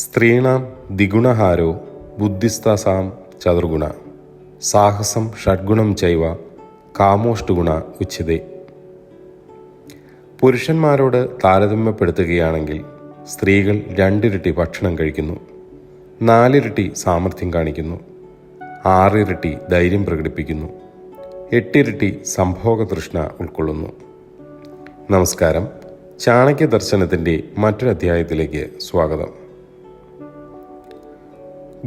സ്ത്രീണാം ദ്വിഗുണഹാരോ ബുദ്ധിസ്താസാം ചതുർഗുണ സാഹസം ഷഡ്ഗുണം ചൈവ കാമോഷ്ടഗുണ ഉച്യതേ. പുരുഷന്മാരോട് താരതമ്യപ്പെടുത്തുകയാണെങ്കിൽ സ്ത്രീകൾ 2 ഇരട്ടി ഭക്ഷണം കഴിക്കുന്നു, 4 ഇരട്ടി സാമർഥ്യം കാണിക്കുന്നു, 6 ഇരട്ടി ധൈര്യം പ്രകടിപ്പിക്കുന്നു, 8 ഇരട്ടി സംഭോഗതൃഷ്ണ ഉൾക്കൊള്ളുന്നു. നമസ്കാരം. ചാണക്യ ദർശനത്തിൻ്റെ മറ്റൊരധ്യായത്തിലേക്ക് സ്വാഗതം.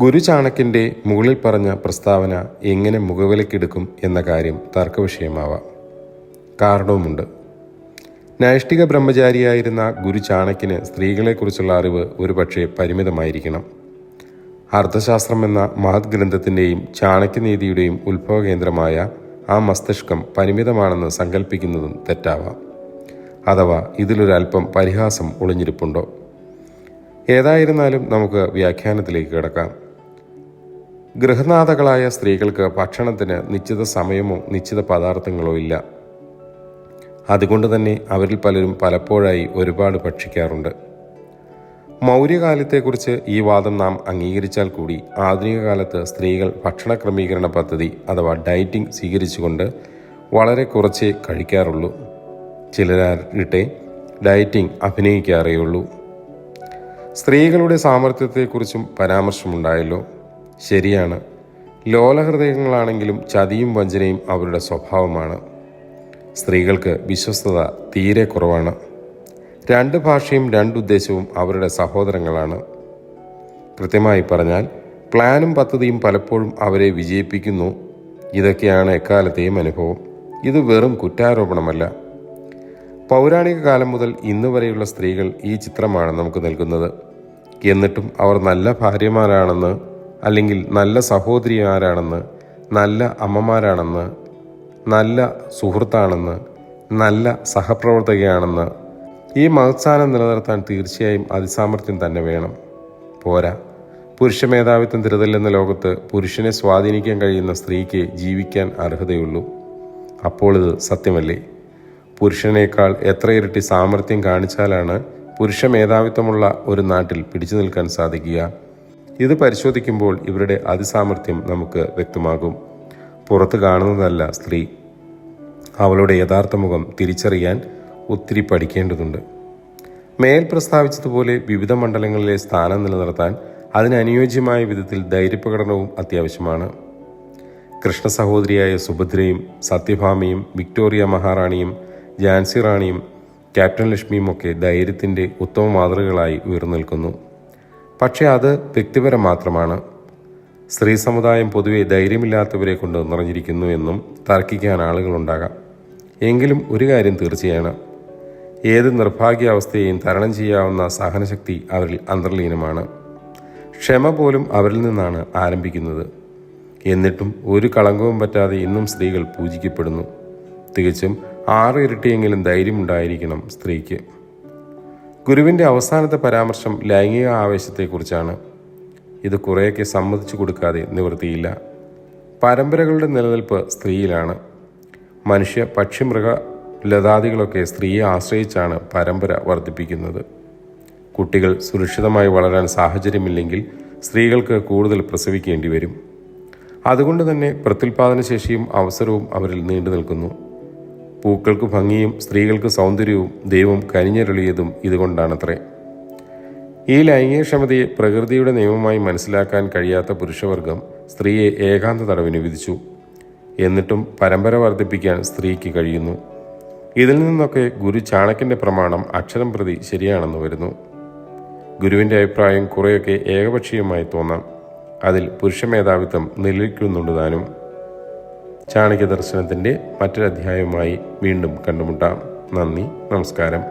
ഗുരു ചാണക്യൻ്റെ മുകളിൽ പറഞ്ഞ പ്രസ്താവന എങ്ങനെ മുഖവിലക്കെടുക്കും എന്ന കാര്യം തർക്കവിഷയമാവാം. കാരണവുമുണ്ട്. നൈഷ്ഠിക ബ്രഹ്മചാരിയായിരുന്ന ഗുരു ചാണക്യന് സ്ത്രീകളെക്കുറിച്ചുള്ള അറിവ് ഒരുപക്ഷെ പരിമിതമായിരിക്കണം. അർത്ഥശാസ്ത്രം എന്ന മഹത് ഗ്രന്ഥത്തിൻ്റെയും ചാണക്യനീതിയുടെയും ഉത്ഭവകേന്ദ്രമായ ആ മസ്തിഷ്കം പരിമിതമാണെന്ന് സങ്കല്പിക്കുന്നതും തെറ്റാവാം. അഥവാ ഇതിലൊരൽപ്പം പരിഹാസം ഒളിഞ്ഞിരിപ്പുണ്ടോ? ഏതായിരുന്നാലും നമുക്ക് വ്യാഖ്യാനത്തിലേക്ക് കിടക്കാം. ഗൃഹനാഥകളായ സ്ത്രീകൾക്ക് ഭക്ഷണത്തിന് നിശ്ചിത സമയമോ നിശ്ചിത പദാർത്ഥങ്ങളോ ഇല്ല. അതുകൊണ്ട് തന്നെ അവരിൽ പലരും പലപ്പോഴായി ഒരുപാട് ഭക്ഷിക്കാറുണ്ട്. മൗര്യകാലത്തെക്കുറിച്ച് ഈ വാദം നാം അംഗീകരിച്ചാൽ കൂടി ആധുനിക കാലത്ത് സ്ത്രീകൾ ഭക്ഷണ ക്രമീകരണ പദ്ധതി അഥവാ ഡയറ്റിംഗ് സ്വീകരിച്ചുകൊണ്ട് വളരെ കുറച്ചേ കഴിക്കാറുള്ളൂ. ചിലരാകട്ടെ ഡയറ്റിംഗ് അഭിനയിക്കാറേയുള്ളൂ. സ്ത്രീകളുടെ സാമർത്ഥ്യത്തെക്കുറിച്ചും പരാമർശമുണ്ടായല്ലോ. ശരിയാണ്, ലോലഹൃദയങ്ങളാണെങ്കിലും ചതിയും വഞ്ചനയും അവരുടെ സ്വഭാവമാണ്. സ്ത്രീകൾക്ക് വിശ്വസ്തത തീരെ കുറവാണ്. 2 ഭാഷയും 2 ഉദ്ദേശവും അവരുടെ സഹോദരങ്ങളാണ്. കൃത്യമായി പറഞ്ഞാൽ പ്ലാനും പദ്ധതിയും പലപ്പോഴും അവരെ വിജയിപ്പിക്കുന്നു. ഇതൊക്കെയാണ് എക്കാലത്തെയും അനുഭവം. ഇത് വെറും കുറ്റാരോപണമല്ല. പൗരാണിക കാലം മുതൽ ഇന്ന് വരെയുള്ള സ്ത്രീകൾ ഈ ചിത്രമാണ് നമുക്ക് നൽകുന്നത്. എന്നിട്ടും അവർ നല്ല ഭാര്യമാരാണെന്ന്, അല്ലെങ്കിൽ നല്ല സഹോദരിമാരാണെന്ന്, നല്ല അമ്മമാരാണെന്ന്, നല്ല സുഹൃത്താണെന്ന്, നല്ല സഹപ്രവർത്തകയാണെന്ന്. ഈ മഹത്സാനം നിലനിർത്താൻ തീർച്ചയായും അതിസാമർഥ്യം തന്നെ വേണം. പോരാ, പുരുഷ മേധാവിത്വം തിരുതല്ലെന്ന ലോകത്ത് പുരുഷനെ സ്വാധീനിക്കാൻ കഴിയുന്ന സ്ത്രീക്ക് ജീവിക്കാൻ അർഹതയുള്ളൂ. അപ്പോൾ ഇത് സത്യമല്ലേ? പുരുഷനേക്കാൾ എത്ര ഇരട്ടി സാമർഥ്യം കാണിച്ചാലാണ് പുരുഷ മേധാവിത്വമുള്ള ഒരു നാട്ടിൽ പിടിച്ചു നിൽക്കാൻ സാധിക്കുക? ഇത് പരിശോധിക്കുമ്പോൾ ഇവരുടെ അതിസാമർഥ്യം നമുക്ക് വ്യക്തമാകും. പുറത്ത് കാണുന്നതല്ല സ്ത്രീ. അവളുടെ യഥാർത്ഥ മുഖം തിരിച്ചറിയാൻ ഒത്തിരി പഠിക്കേണ്ടതുണ്ട്. മേൽ പ്രസ്താവിച്ചതുപോലെ വിവിധ മണ്ഡലങ്ങളിലെ സ്ഥാനം നിലനിർത്താൻ അതിനനുയോജ്യമായ വിധത്തിൽ ധൈര്യപ്രകടനവും അത്യാവശ്യമാണ്. കൃഷ്ണ സഹോദരിയായ സുഭദ്രയും സത്യഭാമയും വിക്ടോറിയ മഹാറാണിയും ഝാൻസി റാണിയും ക്യാപ്റ്റൻ ലക്ഷ്മിയും ഒക്കെ ധൈര്യത്തിൻ്റെ ഉത്തമ മാതൃകകളായി ഉയർന്നു. പക്ഷേ അത് വ്യക്തിപരം മാത്രമാണ്. സ്ത്രീ സമുദായം പൊതുവെ ധൈര്യമില്ലാത്തവരെ കൊണ്ട് നിറഞ്ഞിരിക്കുന്നു എന്നും തർക്കിക്കാൻ ആളുകളുണ്ടാകാം. എങ്കിലും ഒരു കാര്യം തീർച്ചയാണ്, ഏത് നിർഭാഗ്യാവസ്ഥയെയും തരണം ചെയ്യാവുന്ന സഹനശക്തി അവരിൽ അന്തർലീനമാണ്. ക്ഷമ പോലും അവരിൽ നിന്നാണ് ആരംഭിക്കുന്നത്. എന്നിട്ടും ഒരു കളങ്കവും പറ്റാതെ ഇന്നും സ്ത്രീകൾ പൂജിക്കപ്പെടുന്നു. തികച്ചും 6 ഇരട്ടിയെങ്കിലും ധൈര്യമുണ്ടായിരിക്കണം സ്ത്രീക്ക്. ഗുരുവിൻ്റെ അവസാനത്തെ പരാമർശം ലൈംഗിക ആവേശത്തെക്കുറിച്ചാണ്. ഇത് കുറേയൊക്കെ സമ്മതിച്ചു കൊടുക്കാതെ നിവൃത്തിയില്ല. പരമ്പരകളുടെ നിലനിൽപ്പ് സ്ത്രീയിലാണ്. മനുഷ്യ പക്ഷിമൃഗ ലതാദികളൊക്കെ സ്ത്രീയെ ആശ്രയിച്ചാണ് പരമ്പര വർദ്ധിപ്പിക്കുന്നത്. കുട്ടികൾ സുരക്ഷിതമായി വളരാൻ സാഹചര്യമില്ലെങ്കിൽ സ്ത്രീകൾക്ക് കൂടുതൽ പ്രസവിക്കേണ്ടി വരും. അതുകൊണ്ട് തന്നെ പ്രത്യുൽപാദനശേഷിയും അവസരവും അവരിൽ നീണ്ടു നിൽക്കുന്നു. പൂക്കൾക്ക് ഭംഗിയും സ്ത്രീകൾക്ക് സൗന്ദര്യവും ദൈവം കനിഞ്ഞരുളിയതും ഇതുകൊണ്ടാണത്രേ. ഈ ലൈംഗികക്ഷമതയെ പ്രകൃതിയുടെ നിയമമായി മനസ്സിലാക്കാൻ കഴിയാത്ത പുരുഷവർഗം സ്ത്രീയെ ഏകാന്ത തടവിന് വിധിച്ചു. എന്നിട്ടും പരമ്പര വർദ്ധിപ്പിക്കാൻ സ്ത്രീക്ക് കഴിയുന്നു. ഇതിൽ നിന്നൊക്കെ ഗുരു ചാണക്യൻ്റെ പ്രമാണം അക്ഷരം പ്രതി ശരിയാണെന്ന് വരുന്നു. ഗുരുവിൻ്റെ അഭിപ്രായം കുറേയൊക്കെ ഏകപക്ഷീയമായി തോന്നാം. അതിൽ പുരുഷ മേധാവിത്വം നിലനിൽക്കുന്നുണ്ട് താനും. ചാണക്യ ദർശനത്തിൻ്റെ മറ്റൊരധ്യായവുമായി വീണ്ടും കണ്ടുമുട്ടാം. നന്ദി, നമസ്കാരം.